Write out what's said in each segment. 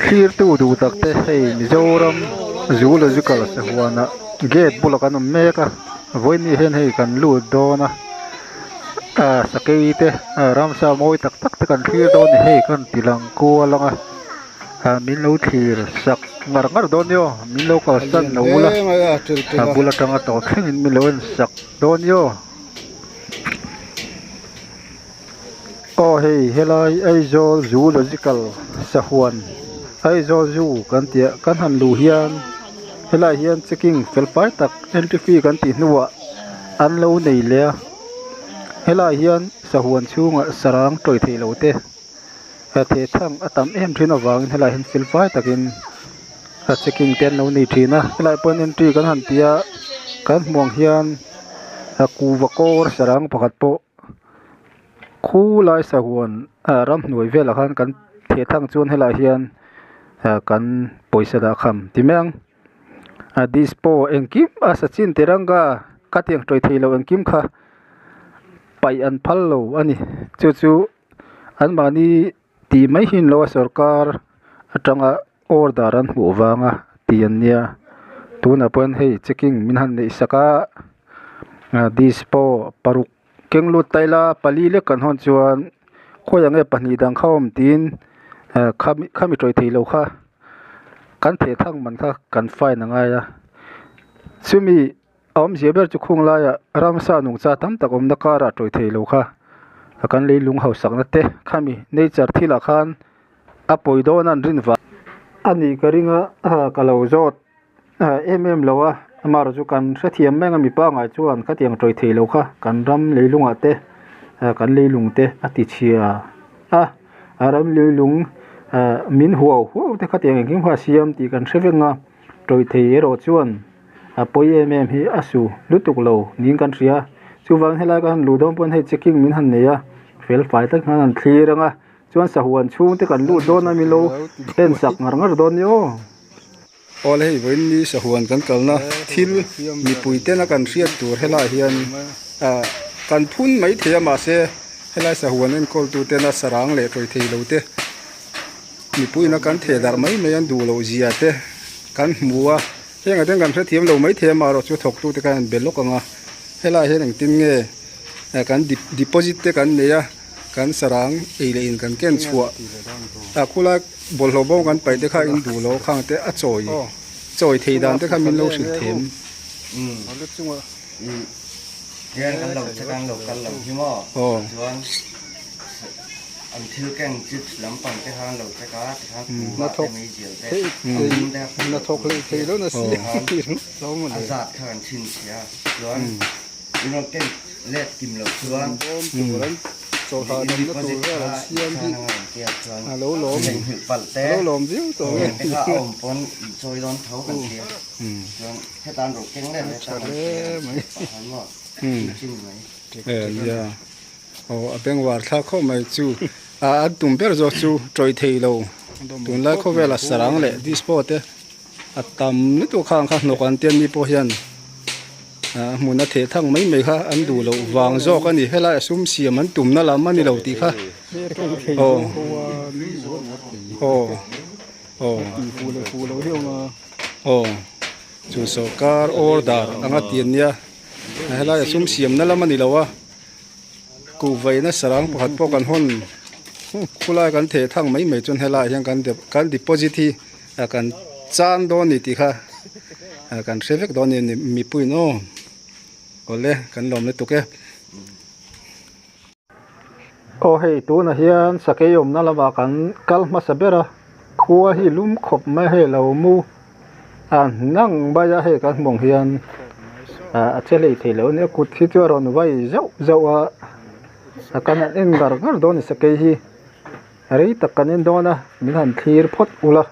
clear tu du takte hei Mizoram zoological se huana gate bulakan meka voini hen hei kan lu dona sakei te ramsa moi tak tak te kan clear don hei kan tilang ko langa min lo thir sak ngar ngar don yo min lo ka san no ula bulatanga to thengin min lo en sak don yo hei helai aizol zoological sahuan aizol zoo kan tia kan han lu hian helai hian checking felpai tak entry fee kan ti hnuwa an lo nei le helai hian sahuan chunga sarang toi thei lo te the thang atam em thin awang helai hian felpai takin checking ten no nei thina helai pon entry kan han tia kan hmuang hian kuwakor sarang pakhat po khu lai sahuan ram hnuai vela khan kan the thang chuan helai hian kan poisa da kham timeng dispo engkim asachin teranga katiang troi theilo engkim kha pai an phallo ani chu an mani ti mai hin lo sarkar atanga order an hu wanga tian nia tuna pon hei checking min han nei saka dispo paruk kenglu taila pali le kan hon chuan khoyang e pani dang khawm tin khami troi theilo kha kan the thang man kha kan fai na ngai ya sumi om jeber chu khung la ya ramsa nung cha tam takom na kara troi theilo kha kan leilung hau sakna te khami nature thila khan apoi don an rin wa ani karinga kalo zot lowa amar chu kan sathiam menga mi pa ngai chuan khatiang troi theilo kha kan ram leilunga te kan leilung te ati chia ram leilung min huau te khatiang engkim kha siam ti kan hrevenga troi thei ro chuan poi hi asu lutuk lo ning kan ria chuwang hela kan ludom pon hei checking min han neya fel fai tak han clear anga chuan sahuan chung te kan lu don ami lo ten sak ngar don yo ol hei voin ni sahuan kan kalna thil mi puite na kan riat tur hela hian kan phun mai thea ma se hela sahuan en kol tu te na sarang le troi thei lo te mi puina kan the dar mai an du lo zia te kan hmuwa henga ten kan thiam lo mai the ma ro chu thok tu te kan belok anga hela hian ang tin nge kan deposit te kan neya kan sarang eile in kan ken chua khula bolhobo kan pai te kha in du lo khang te a choi thei dan te kha min lo sil them yan kan lo chakang lo kan lo hi mo chuan an thil keng chit lampang te hang lo chaka te hang na thok mi jil te na thok le thei lo na si lo mo le azat khan chin sia chuan ino ken let kim lo chuan so ha dam na tu ra siam hi alo lom pal te alo lom diu to te kha om pon choi don thau kan sia chuan hetan ro keng le ta mai mo chin mai ya apeng war tha kho mai chu an tum ber zo chu troi thei lo tun lai kho vela sarang le dispo te atam ni tu khang kha nokan ten ni po hian muna the thang mai mai kha an du lo wang zo ka ni hela sum siam an tum na lam ani lo ti kha fu lo hiu ma chu sarkar order anga tian nia hela sum siam na lam ani lo wa ku vai na sarang pakhat po kan hon khula kan the thang mai mai chun hela hian kan deposit hi kan chan do ni ti kha kan sevek do ni mi pui no ole kan lom le tuke hei tu na hian sakeyom na lawa kan kal ma sabera khuwa hi lum khop ma he lo mu nang ba ya he kan mong hian chele thelo ne kut thi chu ron vai zau kan en gar don sakei hi rei takan en dona min han thir phot ula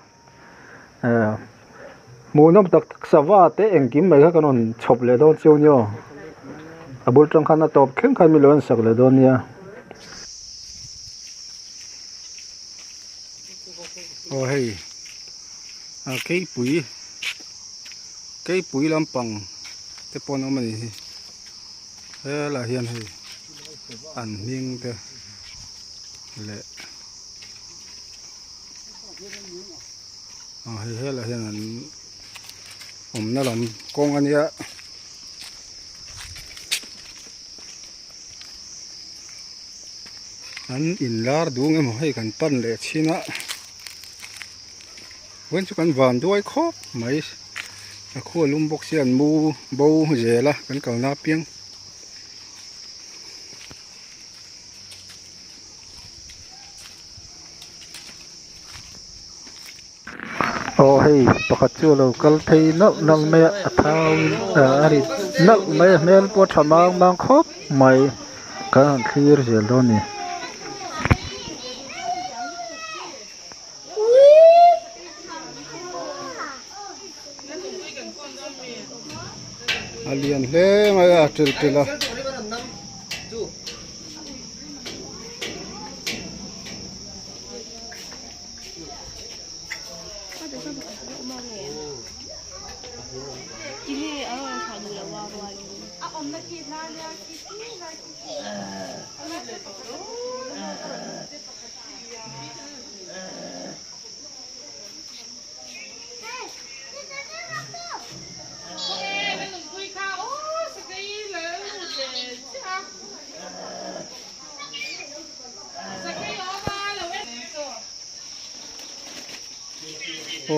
munom tak sawa te engkim mai kha kanon chop le don chu nyo abul tang khana top khem khan mi lon sak le don ya hei kei pui lampang te pon mani la hian hei an ning te le hay là hiện là nó làm con anh ấy anh in lar đúng em hay cần pan lệ xin á vẫn cho cần vàng đuôi khóc mấy khu lùm bốc xiên mu bầu dễ là cần cầu na pieng hey pakat chu lo kal thei nal me athau ari nal me mel po thamang mang khop mai kan clear zel do ni alian le mai atil tila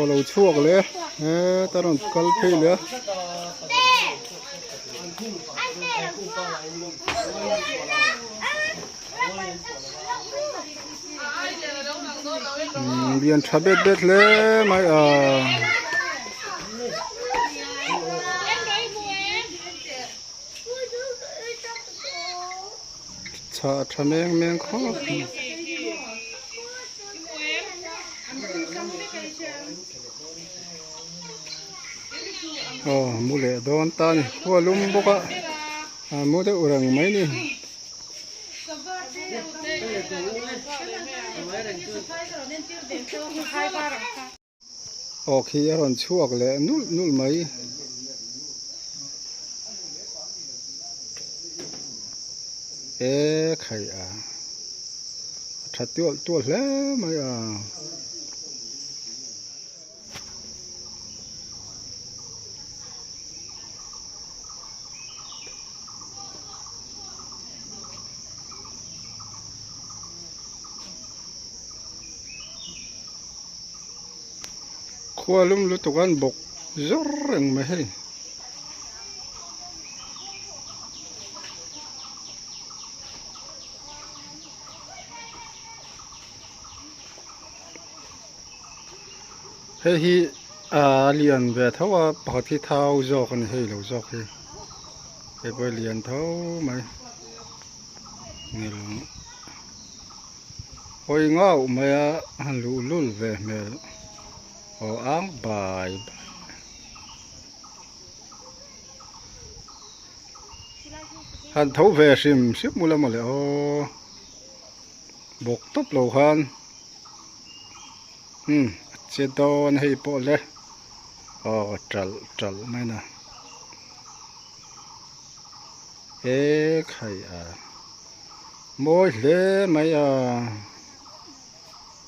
lâu chuộcเลยta đang cắt phiเลยbiên chắp bếtเลยmai chả mèng khó mua lẻ đón tan qua lum bốc á mua được orang mấy nè khi ở chuộc lẻ nul mấy khai thật tiêu lẽ mấy qua lum lu tukan bok zoreng me hey hey hi lian ve thawa pakhi thau zo kan hey lo zo hi hey boy lian thau mai ngil oi ngau mai han lu lul ve mel ang bài han thấu về sim xếp mua làm mà lại bột tóc lầu han chế đòn hay bộ lẽ trල් mấy nè khai mỗi lẽ mấy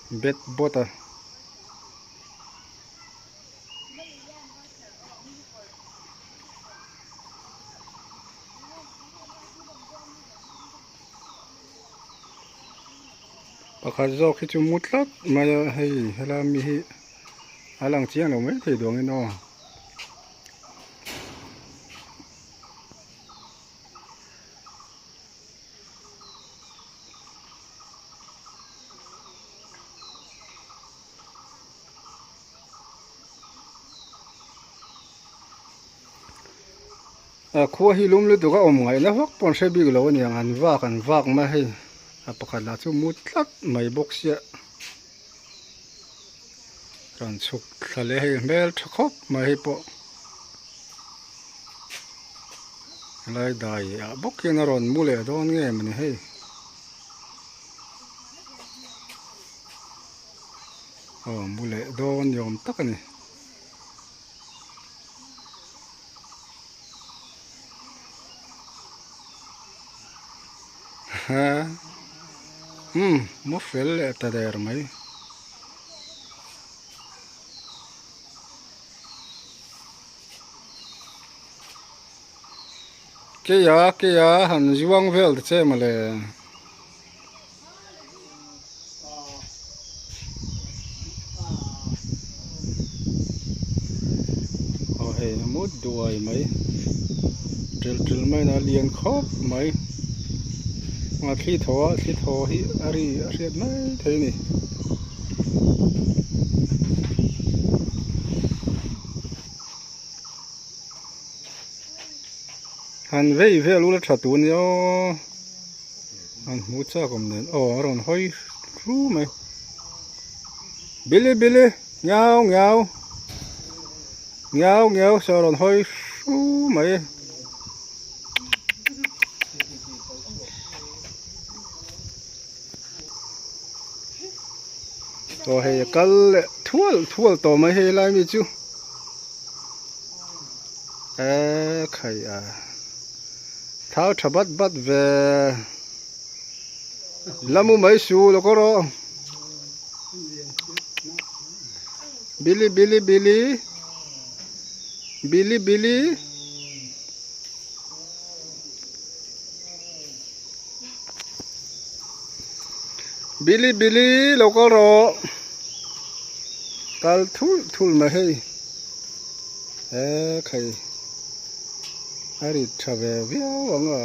bết bột pakhat zo khi chu mutlat ma hei hela mi hi alang chiang lo mai thei dong ino khua hi lum lu tu ka om ngai na hok pon se bi lo ni an vak ma hei pakhat la chu mutlat mai bok sia ran chuk thale hei mel thkhop mai hi po lai dai bok ken ron mule don nge mani hei mule don yom takani ha mo fel ta der mai kia han juang vel che mà le hey mốt đuôi mấy tril mấy nó liền khóc mấy mà khi thọ hi ari mấy thế này han vei ve lu la thatun yo han mu cha kom nen ron hoi ru mai bili ngao sao ron hoi ru mai to he kal thual to mai he lai mi chu khai à tháo thà bắt về lamu mấy xu lo có rồi bili lo có rồi kal thul mà hay khai ari thave viao anga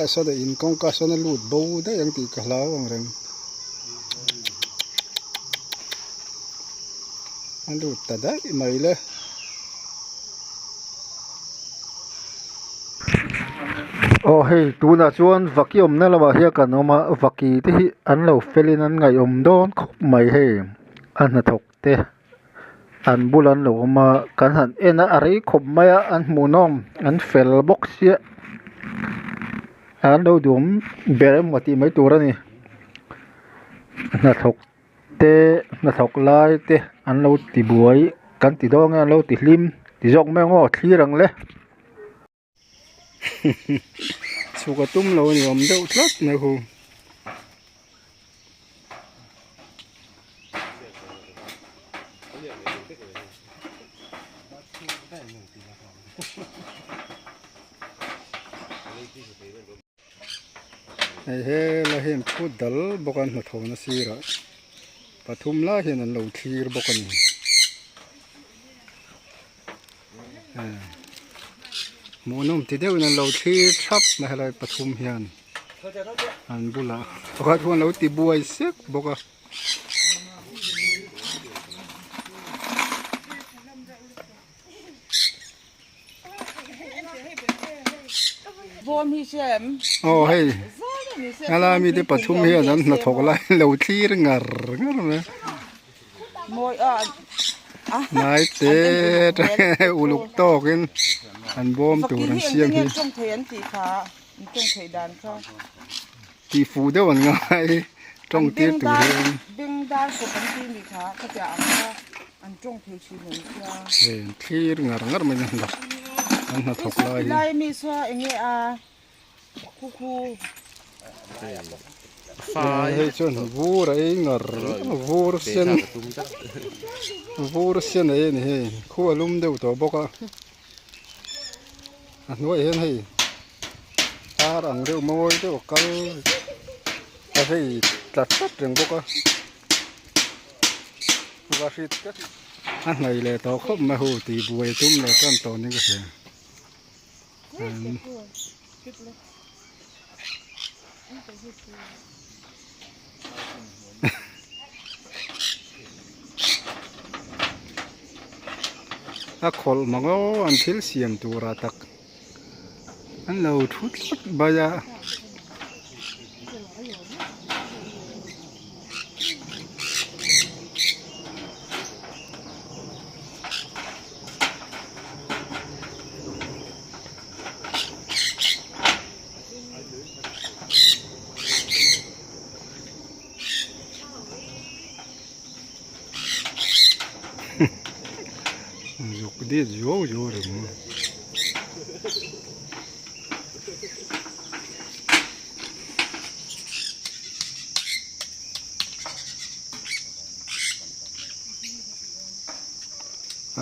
so de in kong ka so na lut bo da yang ti ka law ang reng an lut ta da mai le hey tu na chuan vaki om na lawa hia kan oma vaki te hi an lo felin an ngai om don khop mai he an na thok te an bulan lo ma kan han ena ari khop maya an munom an fel box ya an do dum berem mati mai turani na thok lai te an lo ti buai kan ti dong an lo ti hlim ti jok me ngo thirang le suka tum lo ni om deuh tlat na hu he la hem khu dal bokan na thona sira pathum la hen an lo thir bokan monum ti deuh an lo thir thap na helai pathum hian an bula pakhat huan lo ti buai sek boka bom hi sem hey ala mi de pathum hian an na thok lai lo thir ngar me moi nai te uluk tokin an bom turan siam hi trong thei an ti kha trong thei dan kha ti fu de wan ngai trong tir tu hian ding dan ko kan ti ni kha ka ja an trong thei chi ni kha thir ngar me nan da an na thok lai mi so enge khu hey chon vur ai ngar vur sen ai ni he khu alum deuh to boka an noi hen hei ar ang deuh moi deuh kal a hei tlat reng boka wa hrit ka an nei le to khop ma hu ti buai tum le kan to ni ka se a khol mango an thil siam tura tak an lo thut baya dục đi vô rồi mà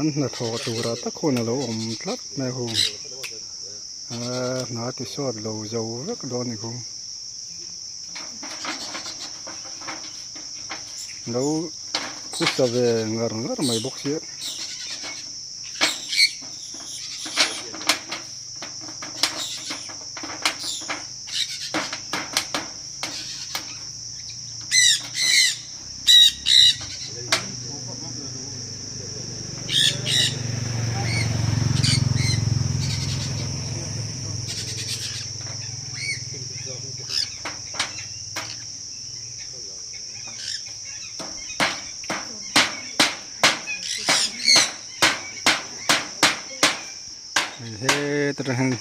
อันน่ะทอตัวเราตะคนเราอมทลัดแม่คงหนาที่สอดเราเจ้ารักโดนนี่คงเราคุสเวงร์ไม่บอกเสียเฮ้ตระหัง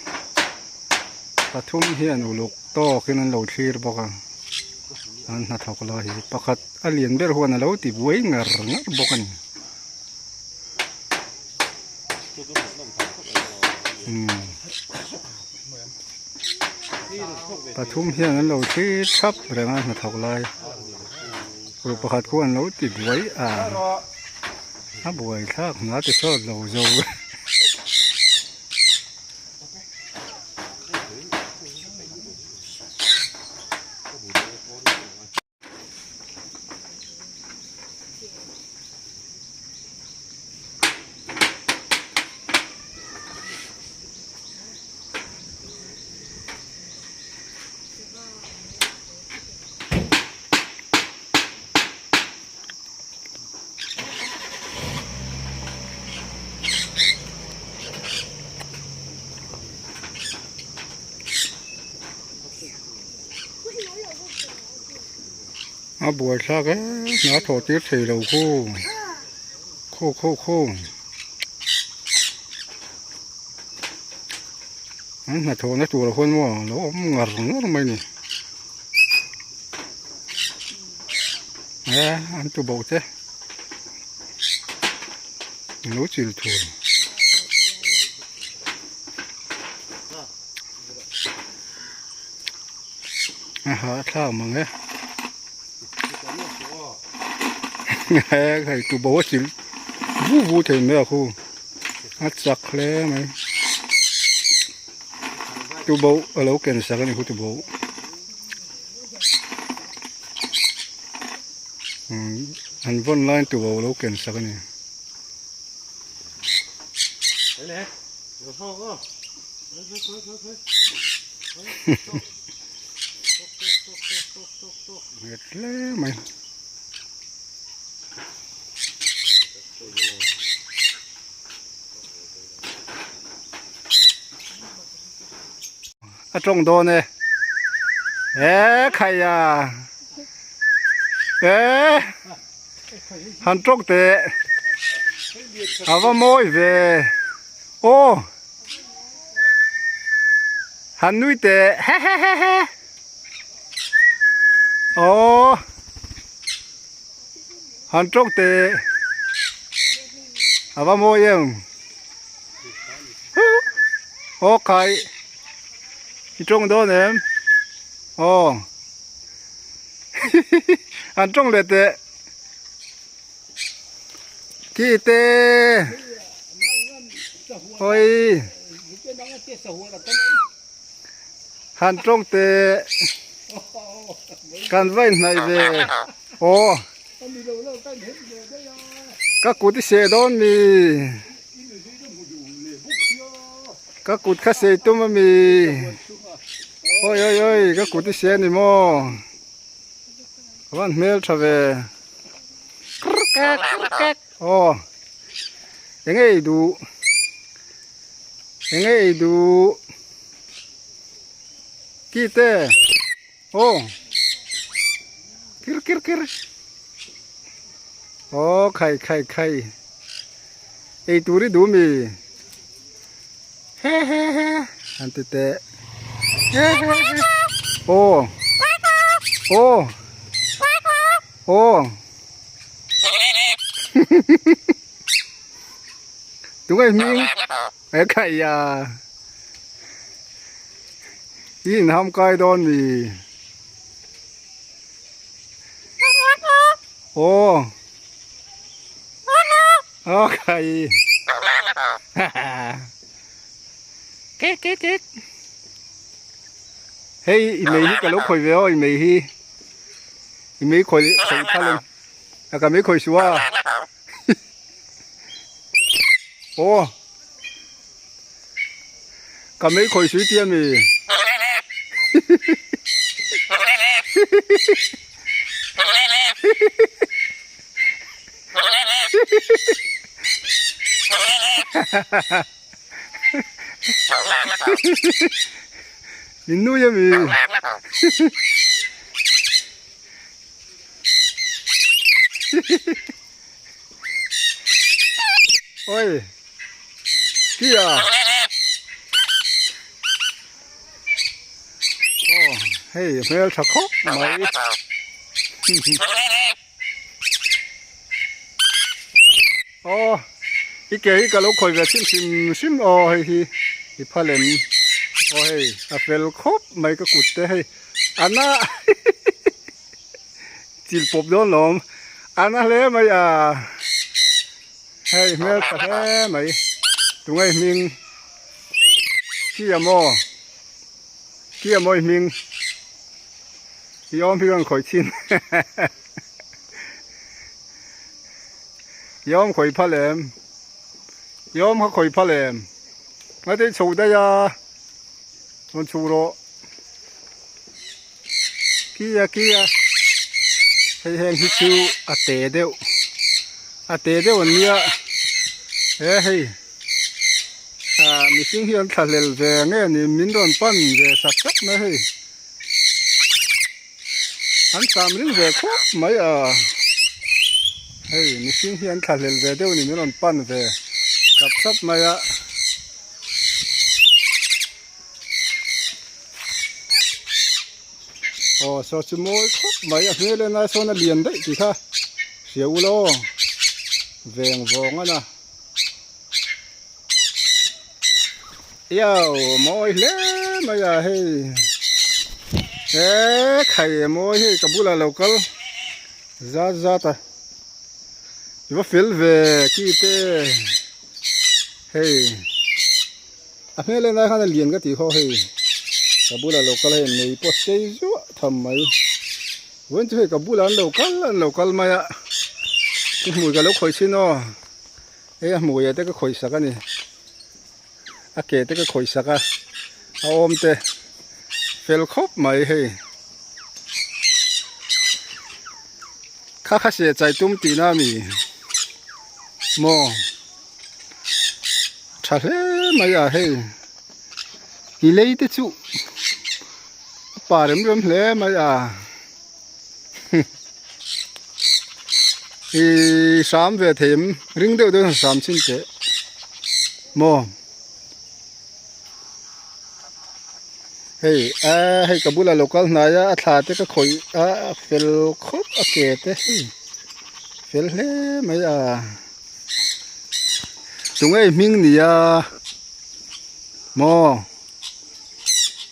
ปะทุ่มเฮียนอุลุกโตขึ้นนั่นเราทีร์บอกกันอันน่าทอกลอยปะคัดอเลียนเบรหัวนั่นเราติบไว้งร์บอกกันปะทุ่มเฮียนนั่นเราทีชับแรงน่าทอกลอยอุปคัดควรเราติดไว้บวยทักน่าจะชอบเราเจ้าบวยทักน่าทอติดสี่เราคู่อันน่าทอน่าตัวเราคนว่าเรางร์ไม่นี่อันตัวบอกเจ้รู้จิลทัวหาข้าวมั้งใครตัวบอกจิลวูเห็นไหมอ่ะคู่อัดสักแล้วไหมตัวบอกเราเกินสักนี่คู่ตัวบอกอันวันไลน์ตัวบอกเราเกินสักนี่เห็ดแล้วไหมตรงโดนเนี่ยใครหันตรงเตะเอาว่าโมยเวโอ้หันนุ้ยเตะเฮ้โอ้หันตรงเตะเอาว่าโมยยังโอ้ใครตรงโดนเนี่ยโอ้หันตรงเลยเตะกี่เตะโอ้ยหันตรงเตะกันไว้ไหนเวโอ้ก็กูที่เสียโดนมีก็กูข้าเสียตุ้มมีโอ้ยก็กูที่เสียนี่โมวันเมลทเวโอ้ยังไงดูกี่เตะโอ้คิรโอ้ไข่ไอตูริดูมีเฮ้อันติเตะโอ้ตัวไอ้มิงไอ้ไข่ยายินทำไก่โดนมีโอ้ไข่ เก๊กเก๊กเก๊กเฮ้ยอีเมย์นี่ก็ลูกคอยเวลอีเมย์ฮีอีเมย์คอยพาลงแล้วก็ไม่คอยชัวโอ้ก็ไม่คอยช่วยเตี้ยมีนินนูยังมีโอ้ยกี่อ่ะโอ้เฮ้ยเมลชักคบไหมโอ้อีเก๋อีกะลูกคอยแบบชิมโอ้เฮ้ยอีพาเลมโอ้ยอาเฟลครบไม่ก็กุดเฮ้ยอันน่ะจิลปบโดนลมอันน่ะเลยไม่เฮ้ยเมื่อสักแค่ไหมตรงไอ้มิงขี้ยโมมิงยอมพี่กังข่อยชินยอมข่อยพะแหลมยอมเขาข่อยพะแหลมไม่ได้ชูได้ยามันชูโรกี้ยให้แห้งฮิชิวอาเตเดียววันนี้เฮ้ยมีสิ่งที่อันทะเลเวงเนี่ยนี่มินโดนปั้นเวสักนะเฮ้ยอันสามเรื่องเวครบไหมเฮ้ยมีสิ่งที่อันทะเลเวเดียวนี่มินโดนปั้นเวสักไหมโอ้สดชื่นมวยครบไหมเมื่อเล่นนายโซนเลียนได้ที่ค่ะเสียวโลเวงวงอ่ะนะยาวมวยเล่มาอย่าให้ไข่มวยให้กับบุหรี่โลกลจ้าตาอยู่ว่าฟิลเวกี้เต้เฮ้ยเมื่อเล่นนายข้าเลียนก็ที่เขาให้กับบุหรี่โลกลให้ในโพสเตจูทำไมวันที่ให้กับบุหรี่โลกลมาอ่ะมวยกับลูกคอยชิโน่มวยแต่ก็คอยสักนี่อาเกแต่ก็คอยสักเอาอมเตเฟลครบไหมเฮ้ข้าเสียใจตุ้มตีน้ามีโมทะเลไม่อะเฮ้กิเลสจุป่าเริ่มเลยไม่อะอีสามเวทีมริงเดียวสามชิ้นเจโมเฮ้ยให้กับบุหรี่โลกาลนายะถาเตก็คอยเฟลครบโอเคเต้เฟลเล่ไม่ตรงไอ้มิงนี่โม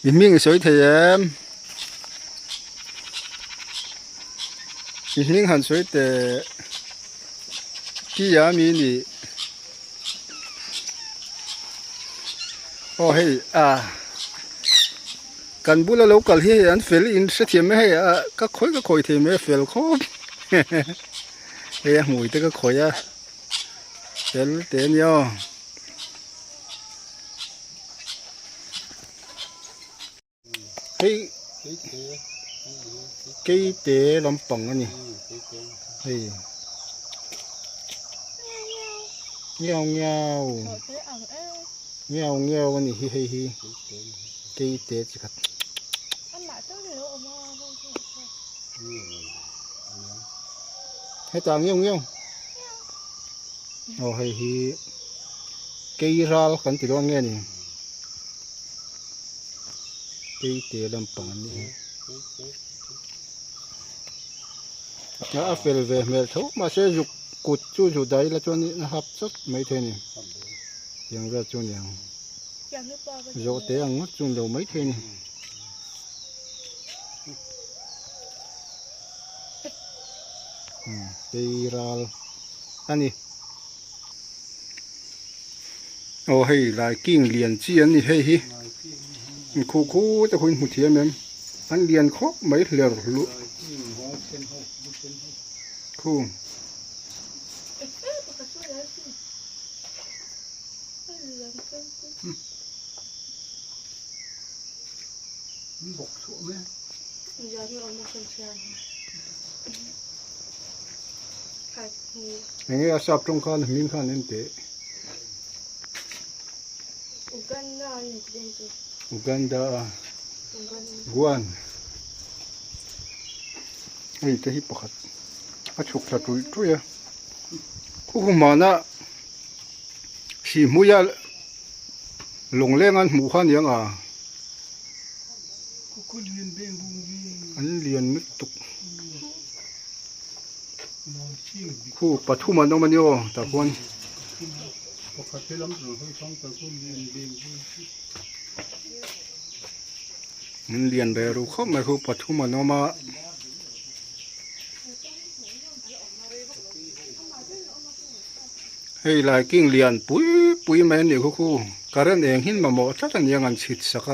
อีมิงสวยเทียมอีมิงหันสวยแต่กี่ยามีนี่โอ้เฮ้ยกันบุหรี่โลกาลที่อันเฟลอินเสียเทียมไม่ให้ก็คอยเทียมไม่เฟลครบเฮ้ยหมวยแต่ก็คอยเฟลเตียนย่อเฮ้ยกี่เตะลำปังอันนี้เฮ้ยเงี้ยวกันนี่เฮ้ยกี่เตะจิครับให้ตาเงี้ยวโอ้เฮ้ยกี่รัลกันติดว่าเงี้ยนี่กี่เตะลำปังนี่เฟลเวเมลทูมาเสียจุกกุดจู่ได้ละจวนนี้นะครับสักไม่เท่านี้ยังจะจวนยังโยเตยังจวนเดียวไม่เท่านี้กี่รัลอันนี้ โอ้ให้ลายกิ้งเรียนเจียนนี่ให้ฮิคู่จะคุยหูเทียมมั้งอันเรียนครบไม่เหลือลุคู่บกชั่วไหมอย่างนี้อาศัพท์ตรงข้ามมินข้ามนั่นเตะอุกันดากวนไอ้ที่ปกติอาชุกสัตว์ตัว呀คู่มานะสีมุยหลงเล่งอันหมู่ข้านยังอ่ะอันเรียนนึกตุกคู่ปฐุมันต้องมันโยแต่คนมันเรียนได้รู้เขาไม่คู่ปฐุมันเอามาให้ลายกิ้งเรียนปุยแม่เนี่ยคู่การเองหินมาหมดถ้าจะยังงันฉิดสัก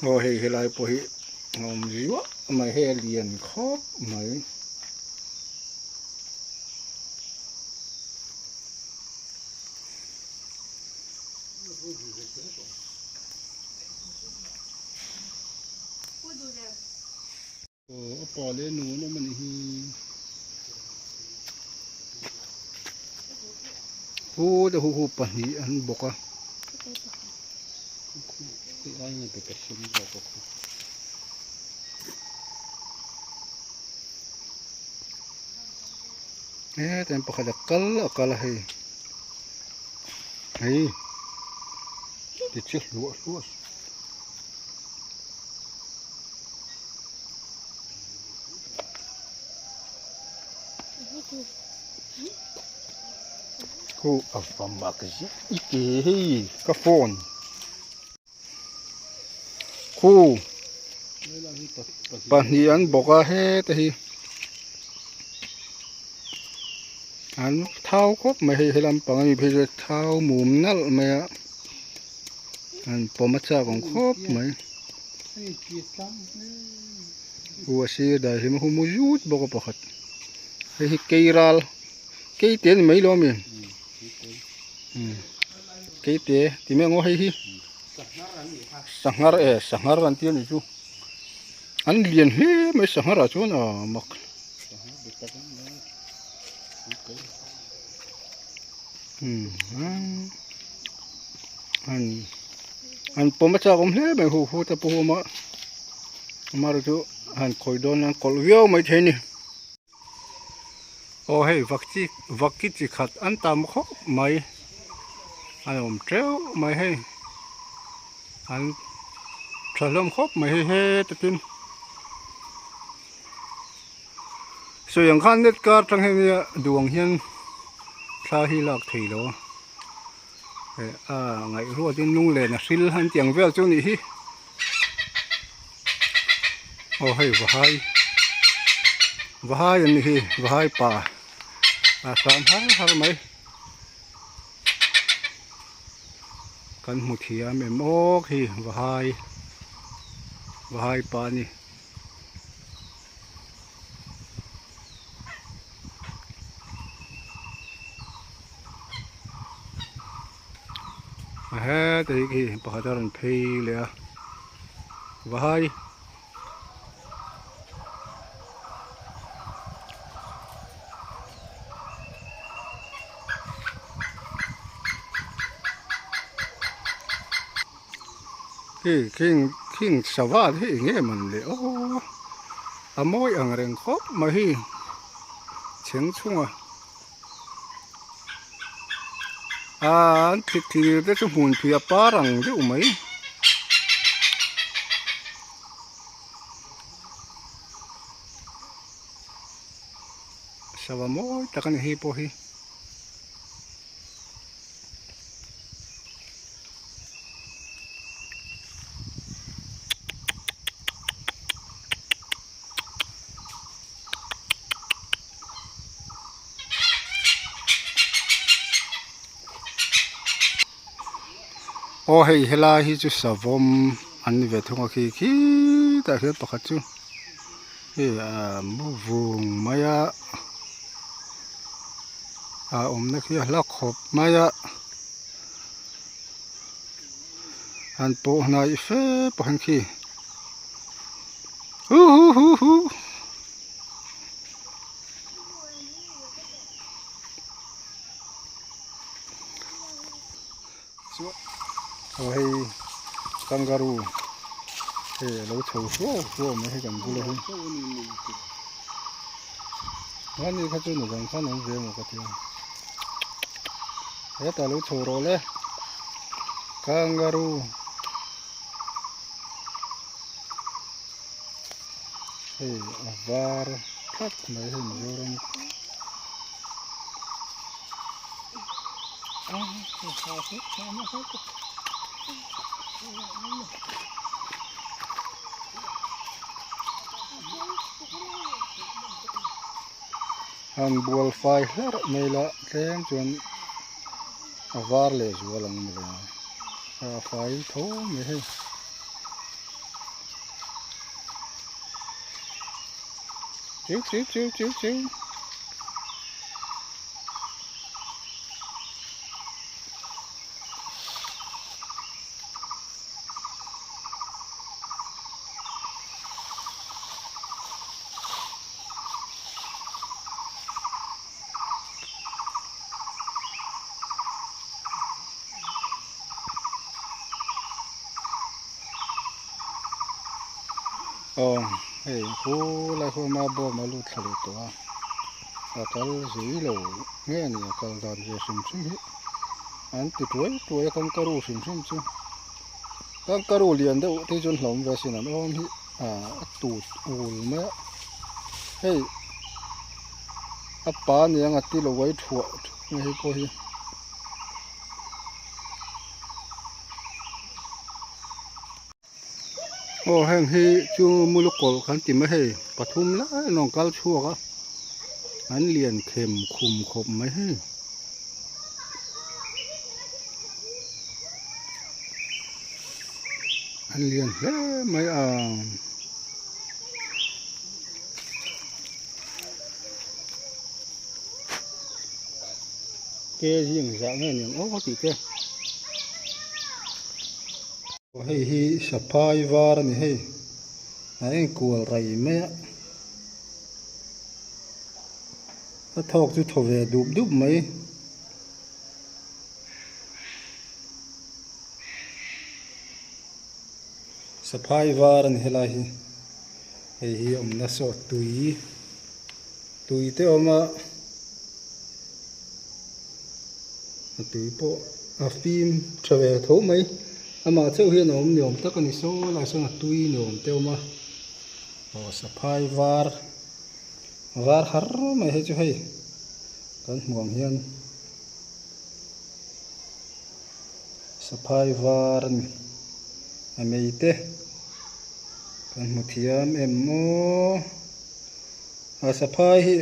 โอ้ให้ลายปุยงอมจีวะไม่ให้เรียนครบไม่โอ้ปอเล่นหนูแล้วมันฮีฮูแต่ฮูปะฮีอันบอกอ่ะที่ไอ้เนี่ยไปกระชิมบอกก็แต่ปะกระกัลให้ติดเชื้อลวดคู่อัฟฟัมบักจิอีเก๋กระโฟนคู่ปะฮีอันบอกว่าแต่ฮีอันเท้าครบไม่ให้ลำปังมีเพียงเท้าหมุนนั่นไม่อะอันปมัจจาของครบไหมหัวเสียได้เห็นมันหูมุยุดบอกว่าปะขัดให้เกยรัลเกยเตียนไม่รู้มั้ยเกยเตียที่แม่งว่าให้สังหารกันเตียนอยู่อันเรียนเฮ้ไม่สังหารจุนมักอันปมัจจาผมเฮ้ไม่หูแต่ปูมารู้จุอันคอยโดนอันคอลวิวไม่ใช่นี่โอ้ให้วักกิจขัดอันตามเขาไม่อันผมเจ้าไม่ให้อันฉลองครบไม่ให้ตัดสินส่วนอย่างขั้นเด็ดการทั้งให้เนี่ยดวงเฮียนซาฮิลักทีโลไงรัวที่นุ่งเลยนะสิลหันเตียงเวลจุนี่ฮิโอ้ให้วายอันนี้ฮิวายป่าสามหาไหมกันหมุเทียมโมกฮิวายป่านี่แต่ที่ปะดารันเพลเลยวายคิงสวัสดิ์เงี้ยมันเลยโอ้อโมยอังเริงครบมาฮีเฉียงชุ่งที่ได้สมุนเพียปารังเยอะไหมสวัสดิ์ตะกันฮีโปฮี ô hay hela hi chu savom an ve thunga khi ta hian pakhat chu mu vung maya omna khi hla khop maya an po hnai fe pahan khi hu hay kangaroo lâu chầu số mấy cái cần bula hơn anh đi khát chút nữa gần khát nóng về một cái tiếng hết ta lâu chầu rồi đấy kangaroo var khát mấy hình rồi han buol fai hlar mai la tleng chuan a var le zual ang mala a fai tho me he chiu hey khu lại khu ma bo ma lu thali to akal zui lo nge ni akal dan je sim hi an ti tuai kangaru sim chu kangaru lian de ti chun hlom ve sin an om hi tu ul ma hey apa ni ang ati lo wai thua nge ko hi heng hi chu mulukol khan ti ma he pathum la nong kal chuaka an lian khem khum khop mai he an lian hle mai ke riêng dạng này những ốc thì ke hay hi sapai var ni hay anh kual rai me a thok chu thove dub mai sapai var ni hela hi hi omna so tui te oma tui po a phim thove tho mai ama cheu hian om niom tak ani so lai so na tui niom teu ma sapai var har mai he chu hei kan hmuang hian sapai var ni amei te kan hmu thiam emmo sapai hi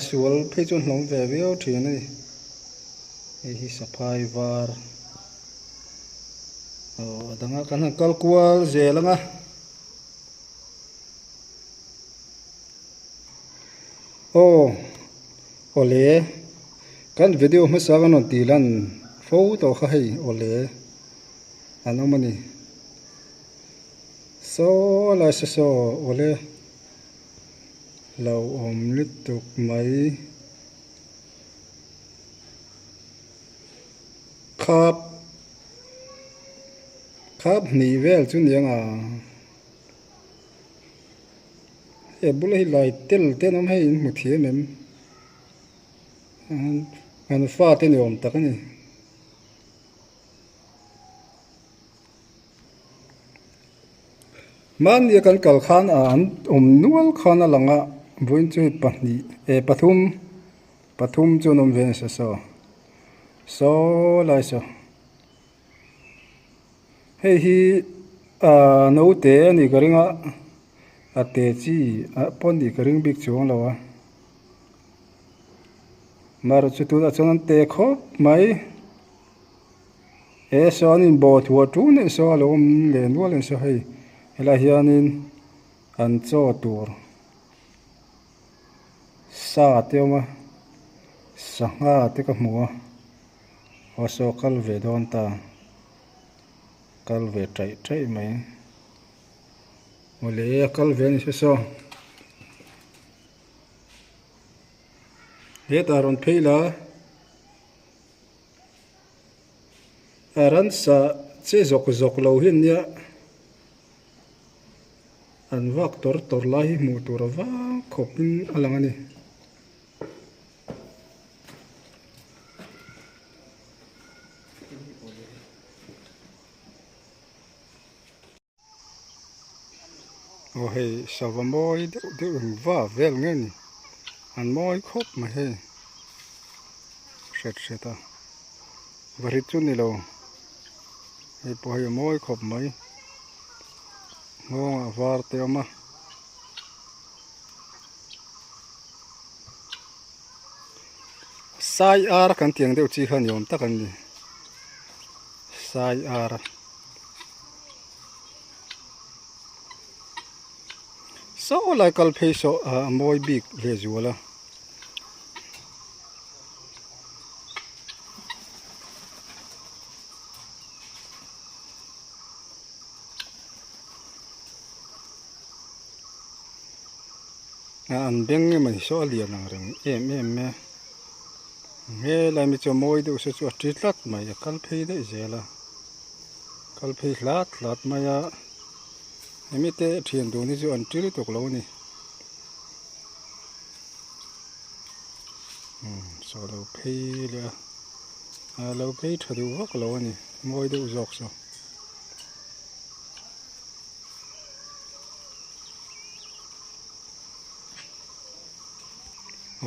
sual phei chon hlong ve veo thian ani hi sapai var danga kan kalkual zelanga ole kan video ma sa kan tilan photo kha hei ole anomani so la so ole lau om lituk mai khap ni vel chu niang bulai lai tel am hei mu thiam em an fa te ni om tak ani man ye kan kal khan an nual khan alanga buin chu pahni pathum chu nom ven so lai so hei hi no te ani karinga ate chi pon di karing big chuang lawa mar chu tu da chon te kho mai e so in bo thua tu ne so lom len wal en so hei hela hianin an cho tur sa teoma sanga te ka hmu a so kal ve don ta kal ve trai trai mai ole kal ve ni so he ta ron pheila aran sa che zok lo hin nia an vak tor lai hi mu tur wa khopin alang ani o hei savamoi de va vel ngeni an moi khop ma he seta varit chu ni lo hei po hei moi khop mai ngonga var te ama sai ar kan tiang deuh chi khan yom takan ni sai ar so like kal phei so moi big ve zuala an beng nge mai so alian ang reng me he lai mi cho moi de so chu tritlat mai kal phei de zela kal phei lat mai a emi te thian du ni chu an tril tok lo ni so lo phei le lo phei thadu wak lo ni moi de jok so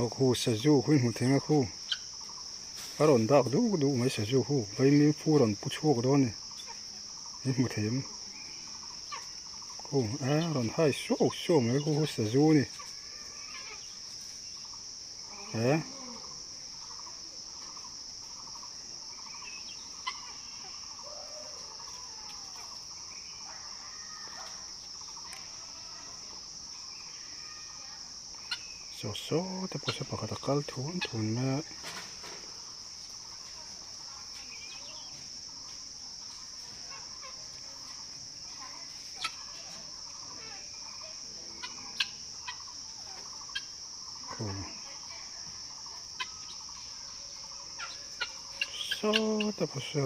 o khu sa ju khui mu thenga khu aron dak du mai sa ju khu vai mi fu ron pu chu do ni ni mu them khu ron hai so mai khu sa ju ni so te po se pakata kal thun me so te po se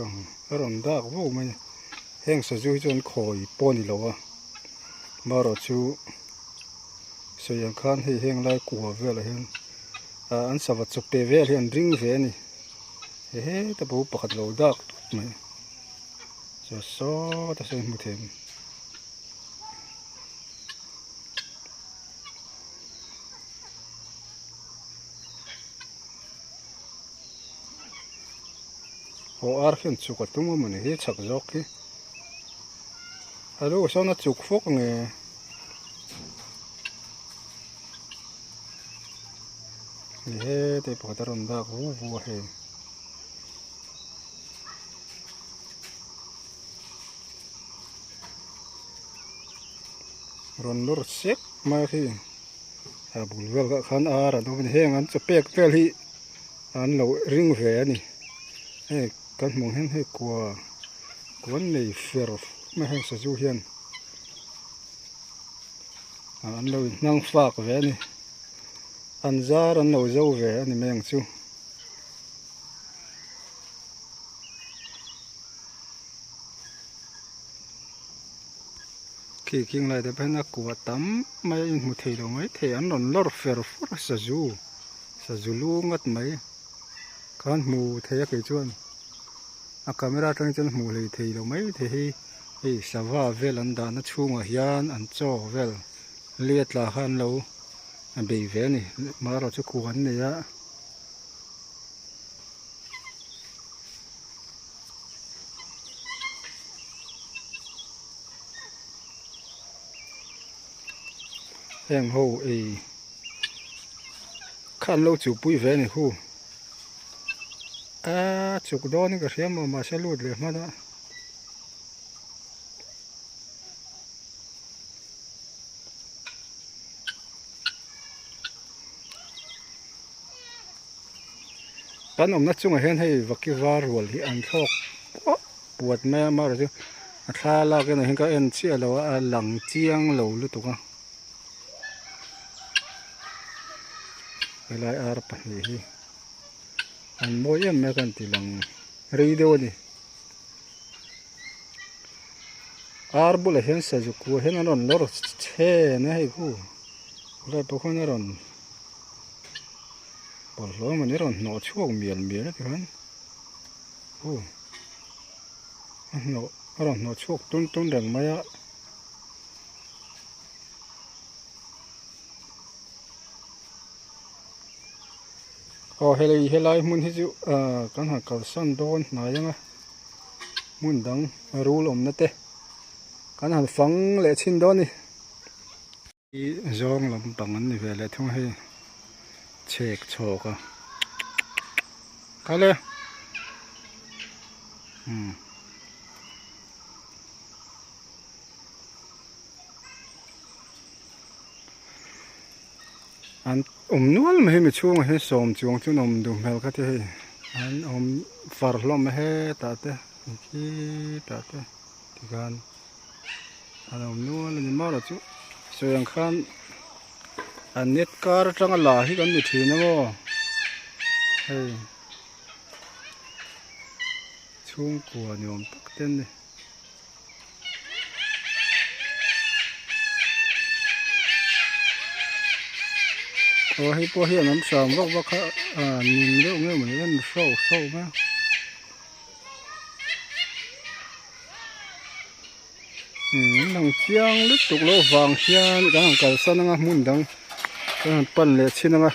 ron dak wo mai heng sa ju chon khoi poni lo wa maro chu so yang khan hi heng lai ku vel hen an savat chu pe vel hen ring ve ni he ta bu pakhat lo dak mai so ta se mu them o ar khen chu ka tum mo ni he chak jok ki alo so na chuk fok nge he te pakhat ron dak vu he ron lor sek mai khi bul vel ka khan ar ado ni heng an chu pek vel hi an lo ring ve ani he kan mong hen he kuan nei fer ma heng sa ju hian an lo nang fak ve ani an zar an lo zo ve ani meng chu khi king lai de pen a kuwa tam mai mu thei lo mai thei an ron lor fer fur sa ju lu ngat mai kan mu thei a ke chuan a camera tang chen mu le thei lo mai the hi sawa vel an da na chunga hian an chaw vel liat la han lo an bei ve ni maro chu kuan ne ya heng ho khan lo chu pui ve ni hu chục đó nó cái xem mà sẽ lụt được mà đó bạn ông nó chung là hiện hay vật cái var rồi thì ăn thóc buột mẹ mà rồi chứ thà là cái này hiện cái anh chia là lằng chiang lẩu luôn tụi con cái lại ar pan gì anh mỗi em mẹ con thì lằng ri đâu đi ar bù là hiện sa chục hiện nó lor che này ku rồi bố con nó bỏ lỡ mà nó chuộc miền miền đó thì hắn nó chuộc tung đằng mày á helai mun hi chu kan ha kal san don na yanga mun dang rul om na te kan han phang le chin don ni i zong lam pang an ni ve le thung he chek choka kale anh nuôi mà hay mình chuông hay xóm chuông chứ nằm đùm heo cái thế anh phar lom hay ta thế khi ta thế thì gan anh nuôi là những là chú rồi anh khan anh net car trong là hi cái gì thì nó mò hay chuông của nhom tắc tên này hay po hiện lắm sờm vóc vóc nhìn đâu nghe mà nó sâu sâu mà thằng chiang lít tục lỗ vàng chiang cái thằng cào săn nó muốn đằng cái thằng pan lệ xin nó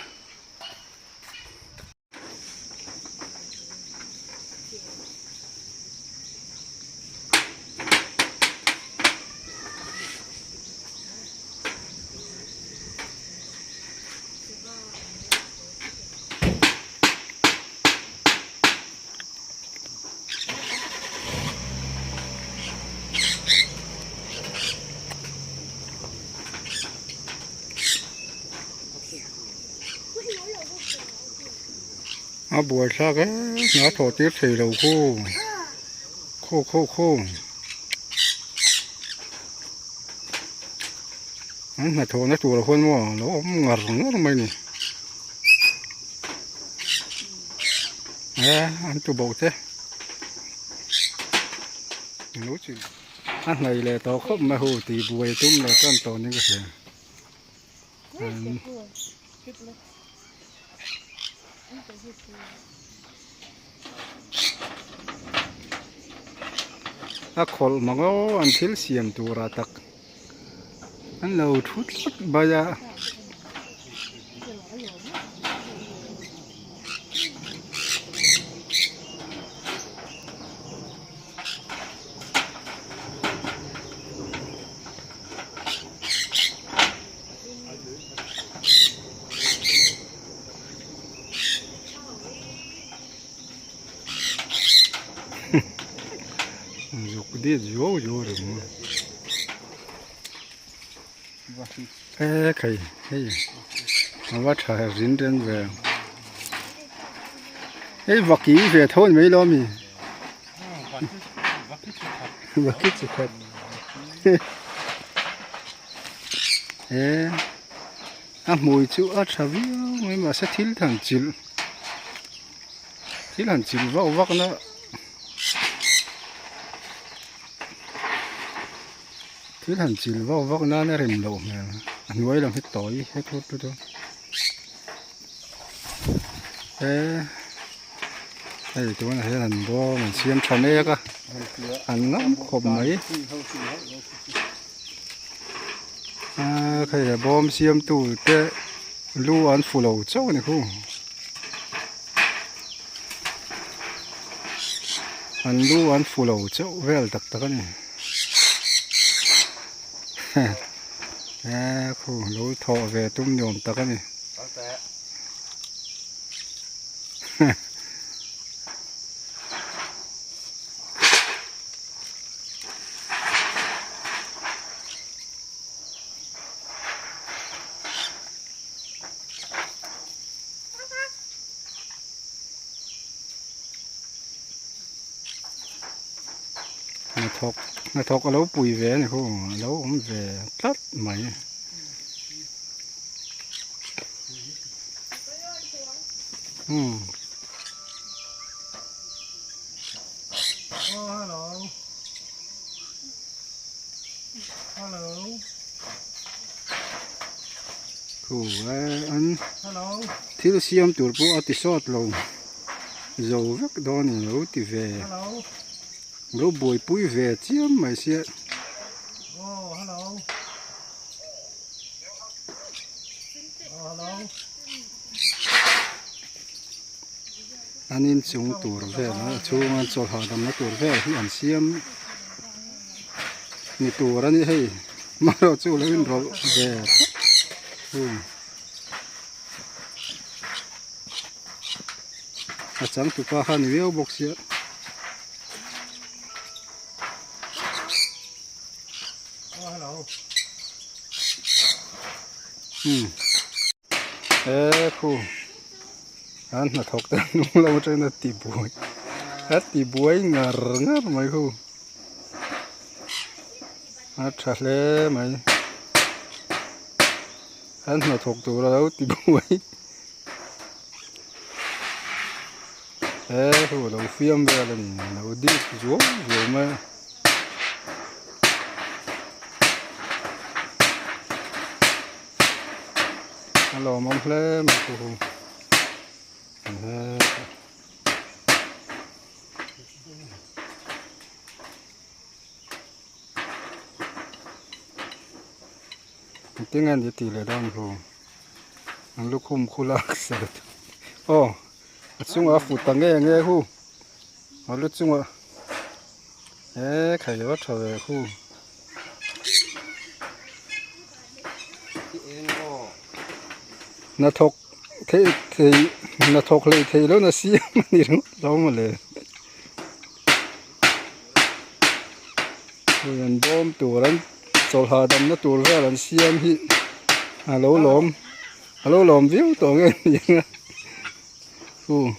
buổi sáng cái nó thổ tiếp thì đầu khô mà thổ nó chùa là khôn mà nó ngặt ngắt mày nè ăn chùa bầu thế nói chuyện ăn này là tao khóc mà hồ thì buổi túm là con tao những cái gì khol mà ngó anh thiếu xiêm tu ra tắc anh lâu thút bây giờ đi vô rồi mà cái mà bắt thằng dính trên về vật kỹ về thôi mấy lo mi vật kỹ chỉ thật mùi chú ớt sao biết mấy mà sẽ thiếu thằng chịu vóc vóc nó thiếu thằng chịu vóc vóc nó rìm lộ mà anh nuôi làm hết tối hết hút thôi đây chúng là thằng bò mình xiêm tròn ấy cơ ăn lắm khom mấy cái là bom xiêm tủ té lu ăn phủ lẩu châu này khu ăn lu ăn phủ lẩu châu về đặc đặc này khu lối thọ về tung nhổm đặc này na thok alo pui ve ni khu alo ve tlat mai Hello. khu an thil siam tur pu ati sot lo zo vek do ni lo ti ve lo boi pui ve chiam mai sia Oh, hello. Oh, hello. anin chung tur ve na chung an chol ha dam na tur ve hi an siam ni tur ani hei maro chu lo in ro ve a chang tu pa han veo box ya Oh, hello. khu an na thok ta nu lo trên na ti buai ngar mai khu a thale mai an na thok tu lo ti buai khu lo phiam về là lo đi rồi mà alo mong ple mà khu tiếng Anh thì là đang khu anh lúc hôm khu lạc sợ ô chung ở phụ tầng nghe khu ở lúc chung ở khai gió trời khu nó thọc thế nó thọc lại thế đó nó xiêm đi đó màเลยrồi bom tủ lắm sầu hà đầm nó tủ ra là xiêm hi alo lom víu tổ nghe gì khu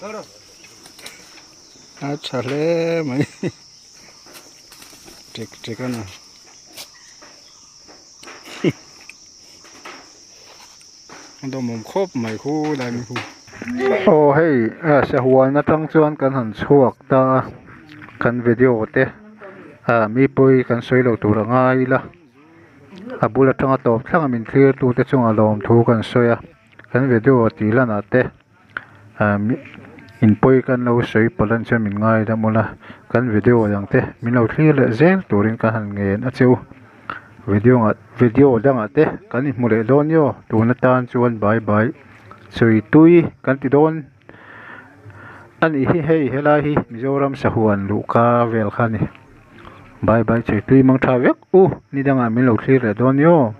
chả lẽ mấy trịch cái nào đồ mồm khốp mày khu đây mình khu ô hey sẽ huan nó trong chuan cần hẳn chuộc ta cần video thế mi bôi cần xoay đầu tủ là ngay là bula trong top thang mình clear tu te chung alom thu cần xoay cần video tí là nè thế in bôi cần lâu xoay palan cho mình ngay đó mula cần video rằng thế mình lâu clear lại dễ tủ rin cần hẳn nghe nó chiu video đang ở thế cần một lệ đón yo tụ nó tan chuan bye sui tui cần ti đón anh ý hey helai hi Mizoram sahuan luka vel khani bye sui tui mang tha vek ni dang a min lo thlir le don yo